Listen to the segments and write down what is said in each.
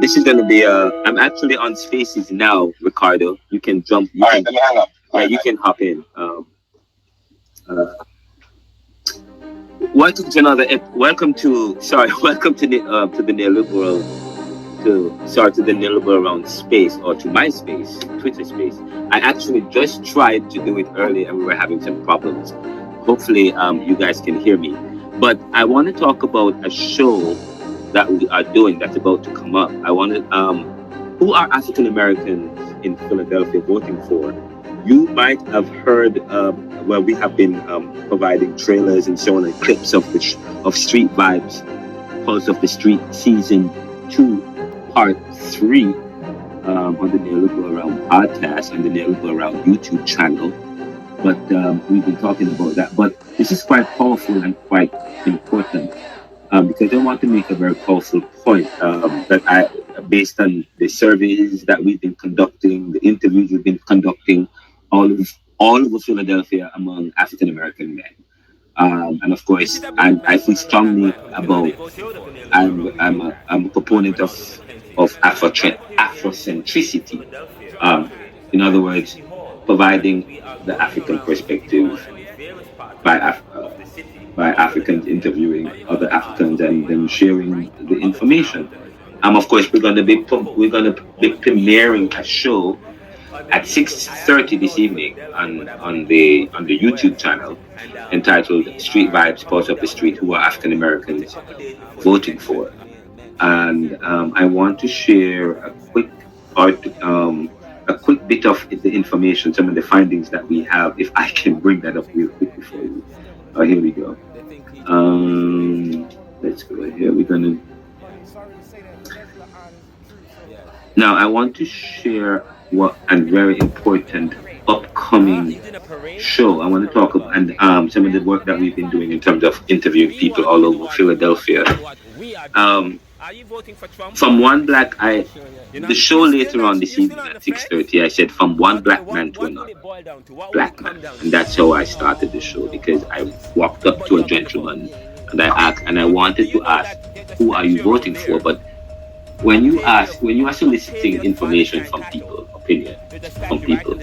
This is going to be, I'm actually on Spaces now, Ricardo. You can jump. All right, let me hang up. Yeah, you can hop in. Uh, welcome to welcome to, sorry, welcome to the neoliberal, to the Neoliberal Round space, or to my space, Twitter space. I actually just tried to do it earlier and we were having some problems. Hopefully, you guys can hear me. But I want to talk about a show that we are doing that's about to come up. I want to, who are African Americans in Philadelphia voting for? You might have heard, well, we have been providing trailers and so on, and clips of Street Vibes, Pulse of the Street Season 2, Part 3, on the Neoliberal Round podcast and the Neoliberal Round YouTube channel. But we've been talking about that. But this is quite powerful and quite important, because I want to make a very powerful point that based on the surveys that we've been conducting, the interviews we've been conducting, all over Philadelphia among African American men. And of course, I feel strongly about, I'm a proponent of Afrocentricity. In other words, providing the African perspective by Africans, interviewing other Africans and then sharing the information. Of course, we're going to be premiering a show at 6:30 this evening on the YouTube channel, entitled "Street Vibes, Pulse of the Street: Who Are African Americans Voting For?" And I want to share a quick bit of the information, some of the findings that we have. If I can bring that up real quickly for you. Here we go. Let's go here. We're gonna. Now I want to share and very important upcoming show. I want to talk about some of the work that we've been doing in terms of interviewing people all over Philadelphia. From one black, the show later on this evening at 6:30, I said from one black man to another black man, and that's how I started the show, because I walked up to a gentleman and I asked, and I wanted to ask, who are you voting for? But when you are soliciting information from people, opinion from people,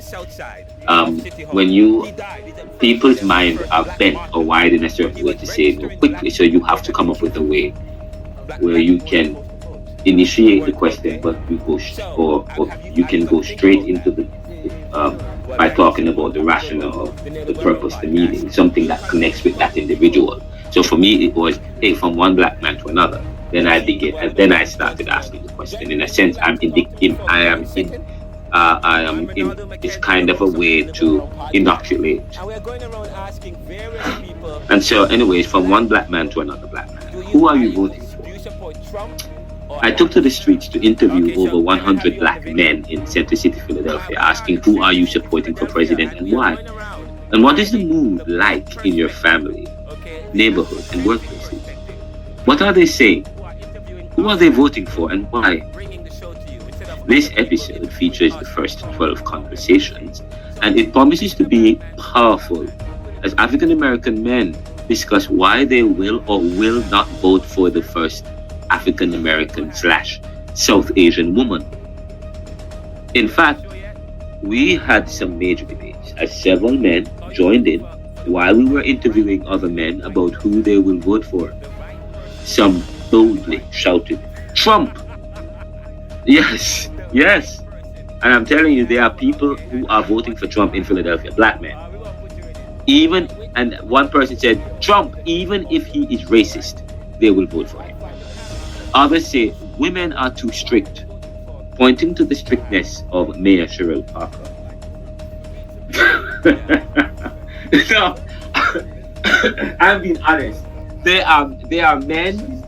people's minds are bent or wired in a certain way to say no quickly, so you have to come up with a way where you can initiate the question, but you go or you can go straight into the by talking about the rationale, the purpose, the meaning, something that connects with that individual. So for me, it was, hey, from one black man to another. Then I begin, and then I started asking the question. In a sense, it's kind of a way to inoculate. And so, anyways, from one black man to another black man, who are you voting for? I took to the streets to interview over 100 black men in Center City, Philadelphia, asking who are you supporting for president and why? And what is the mood like in your family, neighborhood, and workplaces? What are they saying? Who are they voting for and why? This episode features the first 12 conversations, and it promises to be powerful as African American men discuss why they will or will not vote for the first African American / South Asian woman. In fact, we had some major debates as several men joined in while we were interviewing other men about who they will vote for. Some boldly shouted, "Trump!" Yes. And I'm telling you, there are people who are voting for Trump in Philadelphia, black men. And one person said, "Trump, even if he is racist, they will vote for him." Others say women are too strict, pointing to the strictness of Mayor Cheryl Parker. No, I'm being honest. There are men.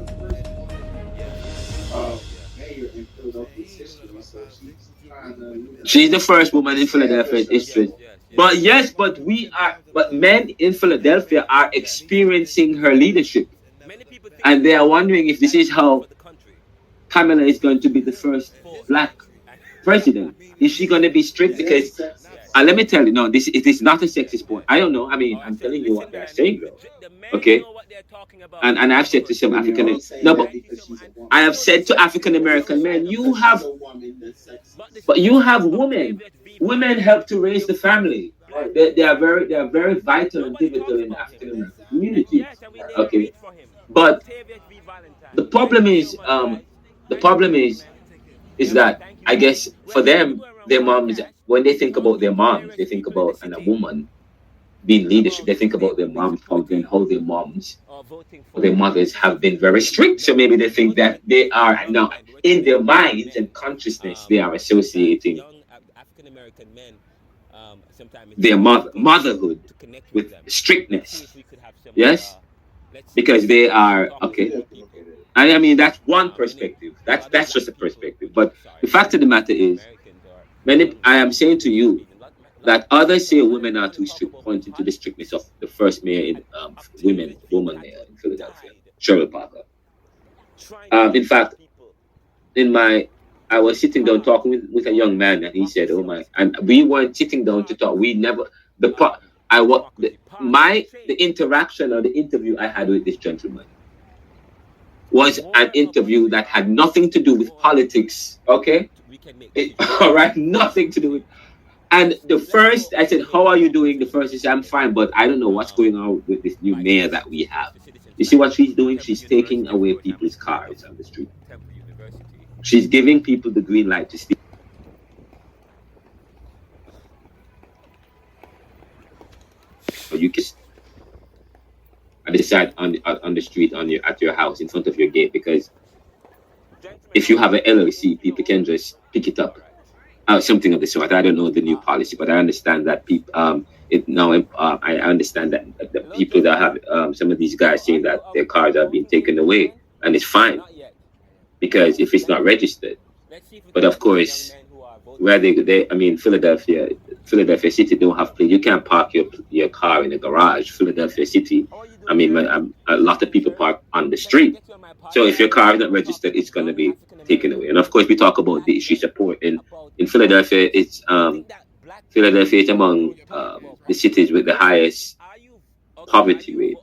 She's the first woman in Philadelphia's history. But men in Philadelphia are experiencing her leadership. And they are wondering if this is how Kamala is going to be the first black president. Is she going to be strict? Because let me tell you, no, it is not a sexist point. I don't know. I mean, I'm telling you what they're saying, though. Okay? and I've said to some African, no, but I have said to African American men, but you have women. Women help to raise the family. They are very vital and pivotal in the African American community. Okay, but the problem is that I guess for them, their moms, when they think about their moms, they think about and a woman being leadership. They think about their moms, how their mothers have been very strict. So maybe they think that they are now in their minds and consciousness, they are associating their motherhood with strictness. Yes, because they are okay. I mean, that's one perspective. That's just a perspective. But the fact of the matter is, I am saying to you that others say women are too strict, pointing to the strictness of the first mayor in woman mayor in Philadelphia, Cheryl Parker. In fact, I was sitting down talking with a young man, and he said, "Oh my!" And we weren't sitting down to talk. We never the interaction or the interview I had with this gentleman was an interview that had nothing to do with politics. Okay, all right, nothing to do with. And the first, I said, "How are you doing?" The first is, "I'm fine, but I don't know what's going on with this new mayor that we have." You see what she's doing? She's taking away people's cars on the street. She's giving people the green light to steal. So you can decide on the street at your house in front of your gate, because if you have an LLC, people can just pick it up. Something of the sort. I don't know the new policy, but I understand that people. I understand that the people that have some of these guys saying that their cars are being taken away, and it's fine because if it's not registered. But of course, where Philadelphia City don't have plates. You can't park your car in a garage. Philadelphia City, a lot of people park on the street. So if your car is not registered, it's going to be taken away. And of course, we talk about the issue support in Philadelphia. It's Philadelphia is among the cities with the highest poverty rate,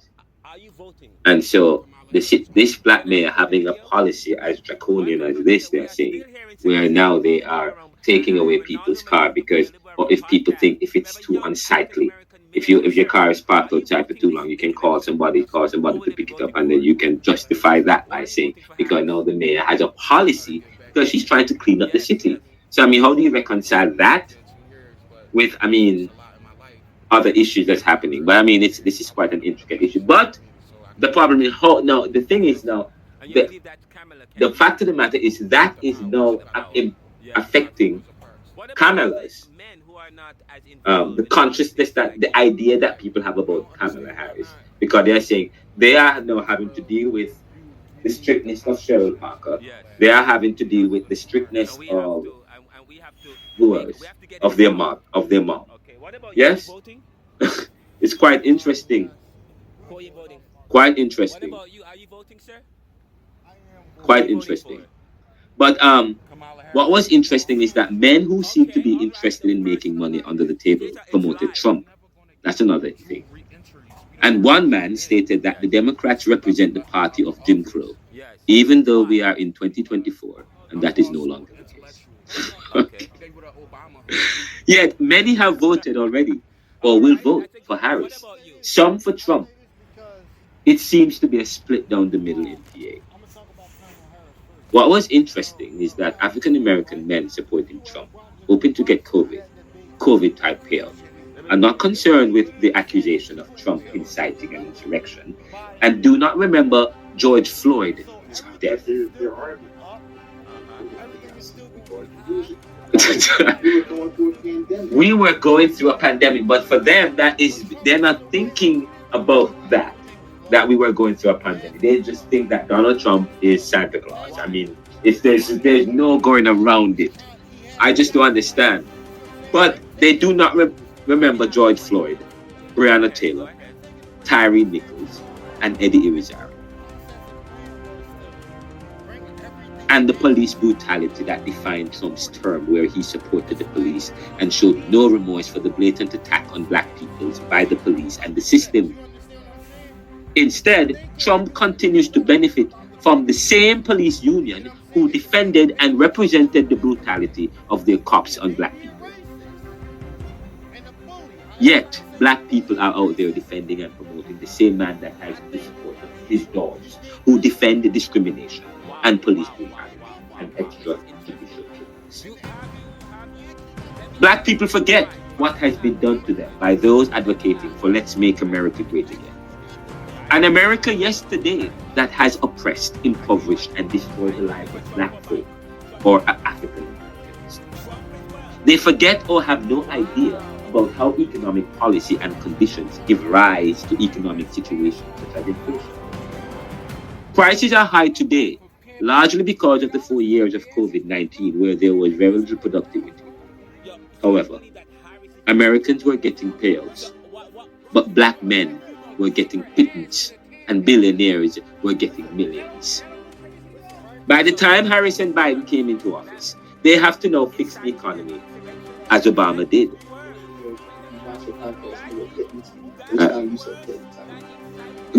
and so this black mayor having a policy as draconian as this, they're saying, where now they are taking away people's car because, or if people think if it's too unsightly, if your car is parked outside for too long, you can call somebody to pick it up, and then you can justify that by saying because now the mayor has a policy because she's trying to clean up the city. So how do you reconcile that with other issues that's happening? But this is quite an intricate issue. But the problem is the thing is now the fact of the matter is that is now affecting Kamala's the consciousness, that the idea that people have about Kamala Harris, because they are saying they are now having to deal with the strictness of Cheryl Parker. They are having to deal with the strictness of their mom. Yes, it's quite interesting. Quite interesting. Quite interesting. But what was interesting is that men who seem to be interested in making money under the table promoted Trump. That's another thing. And one man stated that the Democrats represent the party of Jim Crow, even though we are in 2024, and that is no longer the case. Okay. Yet many have voted already, or will vote for Harris. Some for Trump. It seems to be a split down the middle in PA. What was interesting is that African American men supporting Trump, hoping to get COVID type payout, are not concerned with the accusation of Trump inciting an insurrection, and do not remember George Floyd's death. We were going through a pandemic, but for them, they're not thinking about that we were going through a pandemic. They just think that Donald Trump is Santa Claus. There's no going around it. I just don't understand. But they do not remember George Floyd, Breonna Taylor, Tyree Nichols, and Eddie Irizarry. And the police brutality that defined Trump's term, where he supported the police and showed no remorse for the blatant attack on black people by the police and the system. Instead, Trump continues to benefit from the same police union who defended and represented the brutality of their cops on black people. Yet, black people are out there defending and promoting the same man that has the support of his dogs, who defend the discrimination and police brutality and extrajudicial killings. Black people forget what has been done to them by those advocating for let's make America great again. An America yesterday that has oppressed, impoverished, and destroyed the lives of black folk or African Americans. They forget or have no idea about how economic policy and conditions give rise to economic situations such as inflation. Prices are high today, largely because of the 4 years of COVID-19, where there was very little productivity. However, Americans were getting payouts, but black men were getting pittance, and billionaires were getting millions. By the time Harris and Biden came into office, they have to now fix the economy, as Obama did.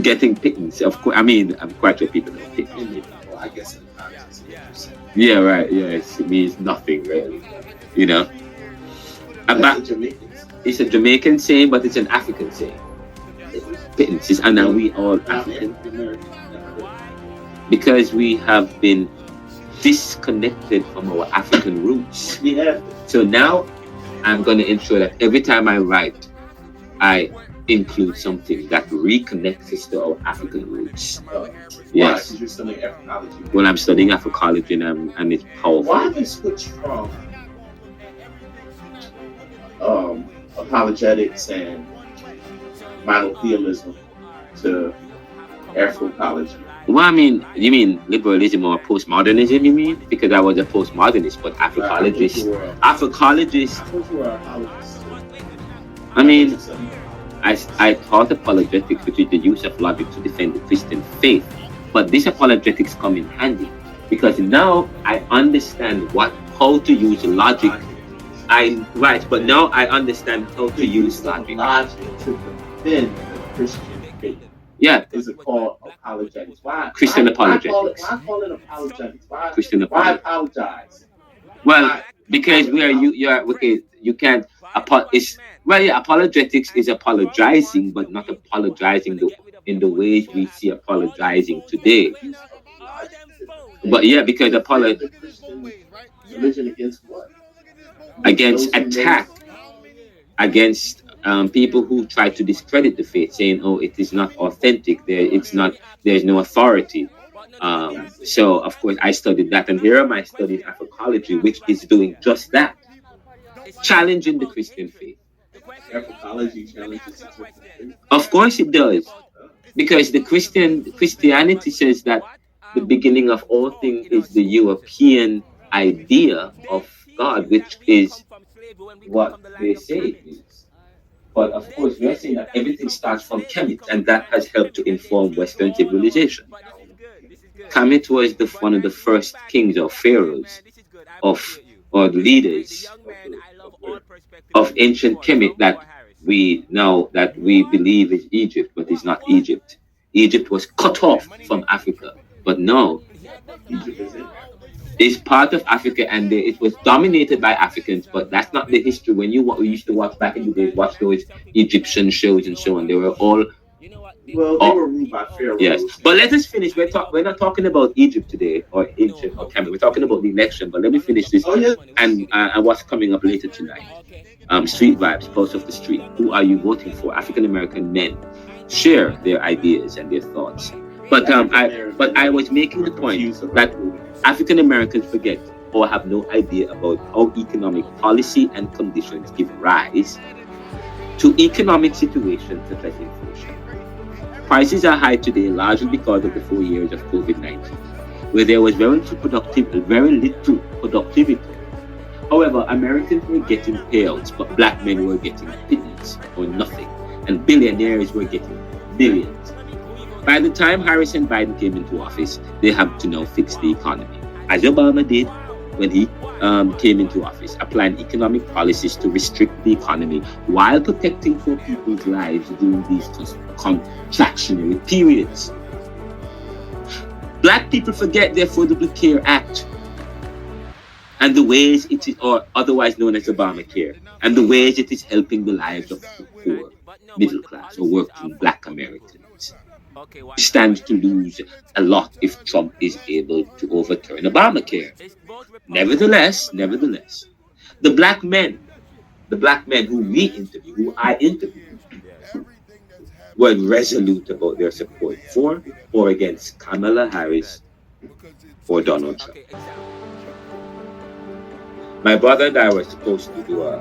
Getting pittance, of course. I mean, I'm quite sure people know pittance. Well, I guess in yeah, right. Yes, it means nothing really. You know. It's a Jamaican saying, but it's an African saying. Pittance is, and now we all African because we have been disconnected from our African roots. We have. So now I'm going to ensure that every time I write, I include something that reconnects us to our African roots. Yes. Why? You're studying Africology. Well, I'm studying Africology and it's powerful. Why did they switch from apologetics and monotheism to Afroecology? Well, I mean, you mean liberalism or postmodernism, you mean? Because I was a postmodernist, but Africologist. I mean, I taught apologetics, which is the use of logic to defend the Christian faith. But this apologetics come in handy because now I understand how to use logic. But now I understand how to use logic. Logic to defend the Christian faith. Yeah. Is it called apologetics? Why? Christian apologetics. Why call it apologetics? Christian apologetics. Why apologize? Well, because you can't apologetics is apologizing, but not apologizing in the ways we see apologizing today. But yeah, because religion against what? Against attack, against people who try to discredit the faith, saying, "Oh, it is not authentic. There's no authority." So of course I studied that, and here am I studying Africology, which is doing just that, challenging the Christian faith. Africology challenges the Christian faith? Of course it does, because the Christianity says that the beginning of all things is the European idea of God, which is what they say it is. But of course, we are saying that everything starts from Kemet, and that has helped to inform Western civilization. Kemet was one of the first kings or pharaohs or leaders of ancient Kemet that we believe is Egypt, but it's not Egypt. Egypt was cut off from Africa, but no, it's part of Africa, and it was dominated by Africans, but that's not the history. When we used to watch back in the days, watch those Egyptian shows and so on, they were all they were ruled by pharaohs. Yes, but let us finish. We're not talking about Egypt today or ancient or Kemet. We're talking about the election. But let me finish this and what's coming up later tonight. Street Vibes, Pulse of the Street. Who are you voting for? African American men share their ideas and their thoughts. But I was making the point that African Americans forget or have no idea about how economic policy and conditions give rise to economic situations such as inflation. Prices are high today largely because of the 4 years of COVID-19, where there was very little productivity. However, Americans were getting payouts, but black men were getting pittance or nothing, and billionaires were getting billions. By the time Harris and Biden came into office, they have to now fix the economy, as Obama did when he came into office, applying economic policies to restrict the economy while protecting poor people's lives during these contractionary periods. Black people forget the Affordable Care Act and the ways it is, or otherwise known as Obamacare, and the ways it is helping the lives of the poor, middle class, or working Black Americans. We stand to lose a lot if Trump is able to overturn Obamacare. Nevertheless, the black men who I interviewed, were resolute about their support for or against Kamala Harris or Donald Trump. My brother and I were supposed to do a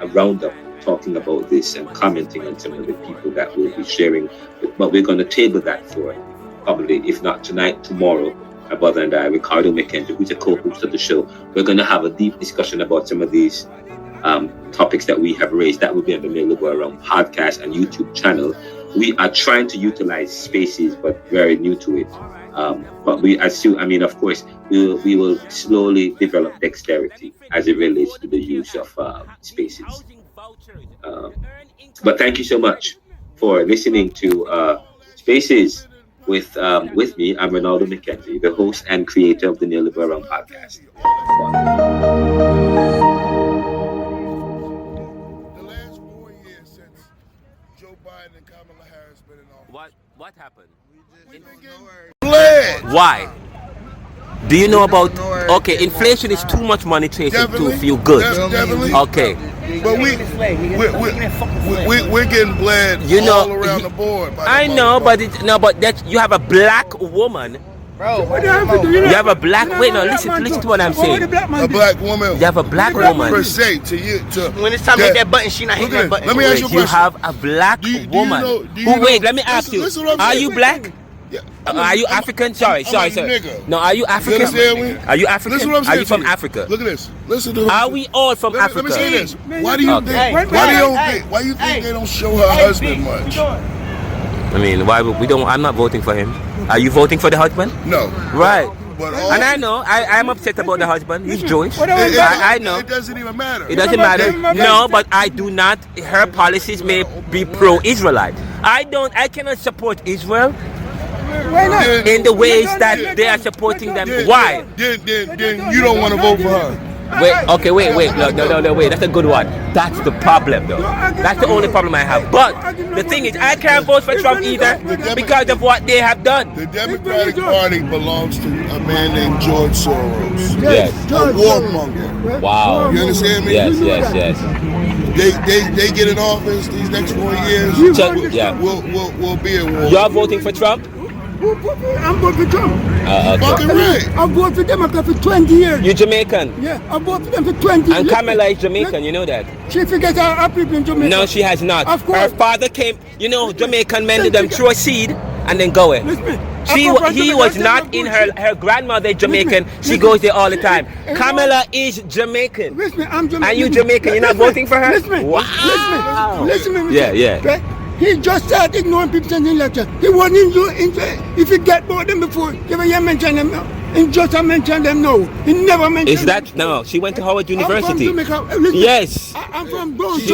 roundup talking about this and commenting on some of the people that will be sharing, but we're going to table that for probably, if not tonight, tomorrow. My brother and I, Renaldo, McKenzie, who's a co-host of the show, we're going to have a deep discussion about some of these topics that we have raised. That will be on the Neoliberal Round podcast and YouTube channel. We are trying to utilize Spaces, but very new to it. But we assume, of course, we will slowly develop dexterity as it relates to the use of Spaces. But thank you so much for listening to Spaces with me. I'm Renaldo McKenzie, the host and creator of the Neoliberal Round podcast. The last 4 years since Joe Biden and Kamala Harris been in office. What happened? Why? Do you know about? Okay, inflation is too much money chasing to feel good. Definitely. Okay. But we're getting bled all around the board. I know, but that you have a black woman. Bro, what happened? You have a black. Wait, no, listen to what I'm saying. A black woman. You have a black woman. Per se, to you, When it's time to hit that button, she not hitting that button. Let me ask you a question. You have a black woman. Wait, let me ask you. Are you black? Yeah. Are you African? Sorry. Nigga. No, are you African? Are you African? Listen what I'm saying. Are you from Africa? Look at this. Listen to this. Are we all from Africa? Let me say this. Why do you think? Why you think they don't show her husband much? I mean, why we don't? I'm not voting for him. Are you voting for the husband? No. Right. But and I know, I'm upset about the husband. He's Jewish. I know. It doesn't even matter. It doesn't matter. No, but I do not. Her policies may be pro-Israelite. I cannot support Israel. Why not? In the ways that they are supporting them. Why? Then you don't want to vote for her. Wait. No, wait. That's a good one. That's the problem, though. That's the only problem I have. But the thing is, I can't vote for Trump either because of what they have done. The Democratic Party belongs to a man named George Soros. Yes. A warmonger. Wow. You understand me? Yes. They get in office these next 4 years. We'll be in war. You're voting for Trump? I'm voting for Trump. Fucking right. I've voted for Democrat for 20 years. You Jamaican? Yeah, I've voted for them for 20 years. And Kamala is Jamaican, you know that? She forgets our people in Jamaica. No, she has not. Of course. Her father came, Jamaican men did them throw a seed and then go away. He was not in her grandmother Jamaican. She goes there all the time. Kamala is Jamaican. Listen, I'm Jamaican. And you Jamaican, you're not voting for her? Wow. Listen to me. Yeah. Right? He just started ignoring people in the lecture. He wasn't if he get bored them before, he mention them now. And just mention them now. He never mentioned Is that no? She went to Howard University. I'm from Jamaica. Yes. I'm from Bronx. She's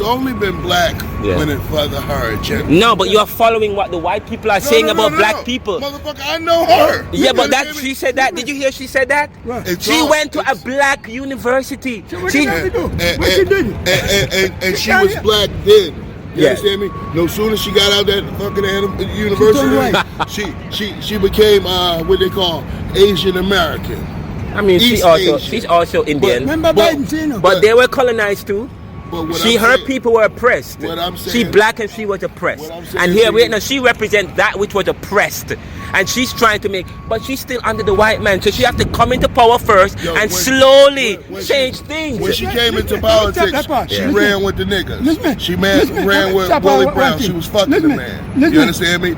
only been black when it further her agenda. No, but you are following what the white people are saying about black people. Motherfucker, I know her. Yeah, but she said that. Did you hear she said that? Right. She went to a black university. What she did? And she was black then. You understand me? No sooner she got out that fucking university, she became what they call Asian American. I mean, she's also Indian. But they were colonized too. Her people were oppressed. She black and she was oppressed. And here, she represents that which was oppressed. And she's trying to but she's still under the white man. So she has to come into power first and slowly change things. When she came into politics, she ran with the niggas. She ran with Willie Brown. She was fucking the man. You understand me?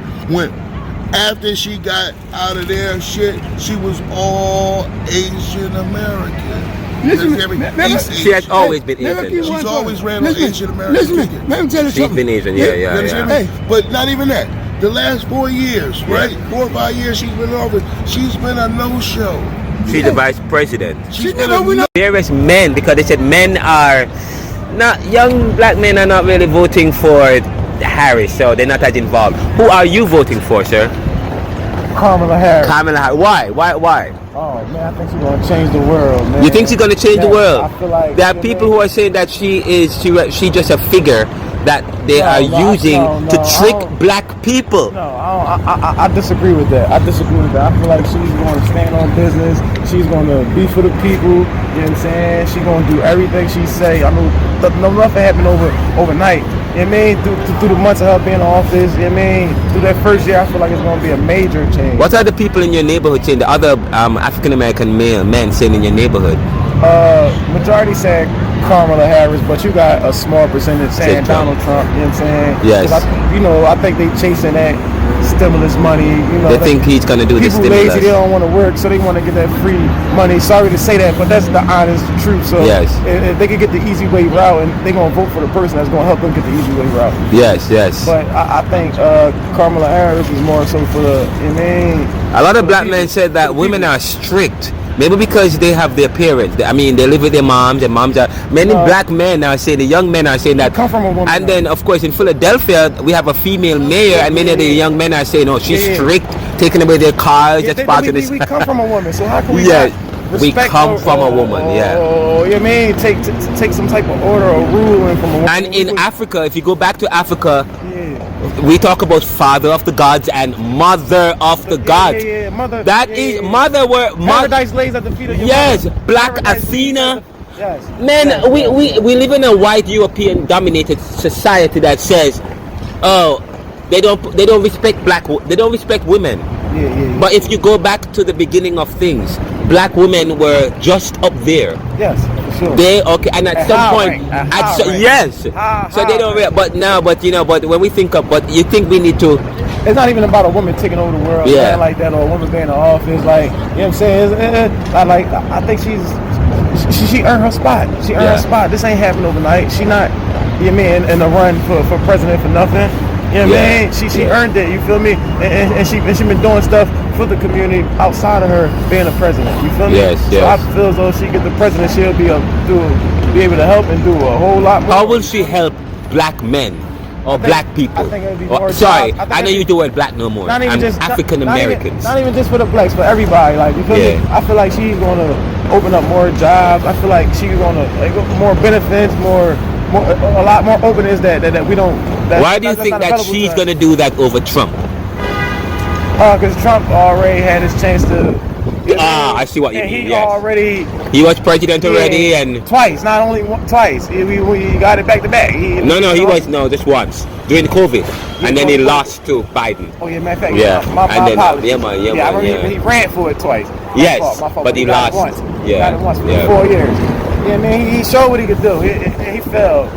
After she got out of there, she was all Asian American. She has always been Asian. She's always ran on Asian American. Let me tell you something. She's been Asian, yeah. But not even that. The last 4 years, right? 4 or 5 years she's been in office. She's been a no-show. She's the vice president. She never win. Various men, because they said men are not, young black men are not really voting for Harris, so they're not as involved. Who are you voting for, sir? Kamala Harris. Kamala Harris. Why? Oh man, I think she's gonna change the world, man. You think she's gonna change the world? I feel like there are people who are saying that she just a figure that they are using to trick black people. No, I disagree with that. I feel like she's going to stand on business. She's going to be for the people. You know what I'm saying? She's going to do everything she say. I mean, nothing happened overnight. You know what I mean? Through the months of her being in office, you know what I mean? Through that first year, I feel like it's going to be a major change. What are the people in your neighborhood saying? The other African American men saying in your neighborhood? Majority said Kamala Harris, but you got a small percentage saying Donald Trump. You know what I'm saying? Yes. I think they chasing that stimulus money. You know, they think he's gonna do the stimulus. People lazy, they don't want to work, so they want to get that free money. Sorry to say that, but that's the honest truth. So yes, if they could get the easy way route, and they're gonna vote for the person that's gonna help them get the easy way route. Yes. But I think Kamala Harris is more so for the. You know, a lot of black men said that women are strict. Maybe because they have their parents. I mean, they live with their moms. Their moms are. Many black men are saying, the young men are saying that. Come from a woman. And then, of course, in Philadelphia, we have a female mayor, and many of the young men are saying, "Oh, she's strict, taking away their cars." That's part of this. We come from a woman, so how can we? We come from a woman. Oh, you mean take some type of order or ruling from a woman? And in Africa, if you go back to Africa. We talk about father of the gods and mother of the gods. Mother. Mother were Paradise lays at the feet of your mother. Black Athena. Yes. Men, we live in a white European dominated society that says, oh, they don't respect they don't respect women. But if you go back to the beginning of things, black women were just up there. Yes, for sure. And at some point, so they don't. But when we think of, but you think we need to. It's not even about a woman taking over the world, like that, or a woman being in the office, like, you know what I'm saying? I think she earned her spot. She earned her spot. This ain't happening overnight. She not, you mean, in the run for president for nothing. You know what I mean? She earned it, you feel me? And she been doing stuff for the community outside of her being a president. You feel me? So I feel as though she get the president, she'll be able to help and do a whole lot more. How will she help black men or black people? I think it'll be more I know you do it black no more. Not even just African Americans. Not even just for the blacks, for everybody. Like, you feel me? I feel like she's gonna open up more jobs. I feel like she's gonna more benefits, a lot more openness that we don't. Why do you think that she's going to do that over Trump? Because Trump already had his chance to. I see what you mean. He was president already, and twice, not only twice. He got it back to back. Just once during COVID, and then he lost to Biden. Oh yeah, matter of fact, my apologies. I remember he ran for it twice. My fault. But he lost once. He got it once for 4 years. Yeah, man, he showed what he could do. He fell,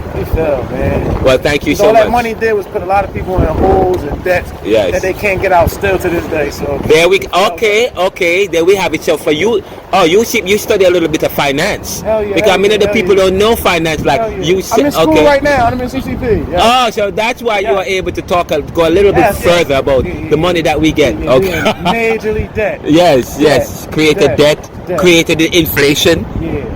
man. Well, thank you so much. much. All that money did was put a lot of people in holes and debts that they can't get out still to this day. So there we okay. There we have it. So for you, you study a little bit of finance. Hell yeah. Because many of the people don't know finance like you. I'm in school right now. I'm in CCP. Yeah. Oh, so that's why you are able to go a little bit further about the money that we get. Okay. Majorly debt. Yes. Created debt. Created the inflation.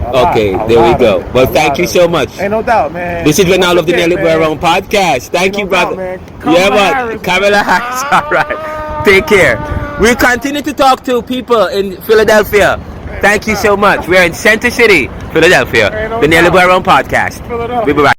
Okay, there we go. Well, thank you so much. Ain't no doubt, man. This is Renaldo of the Neoliberal Round podcast. Thank you, brother. Kamala Harris. All right. Take care. We'll continue to talk to people in Philadelphia. Thank you so much. We're in Center City, Philadelphia. The Neoliberal Round podcast. We'll be right back.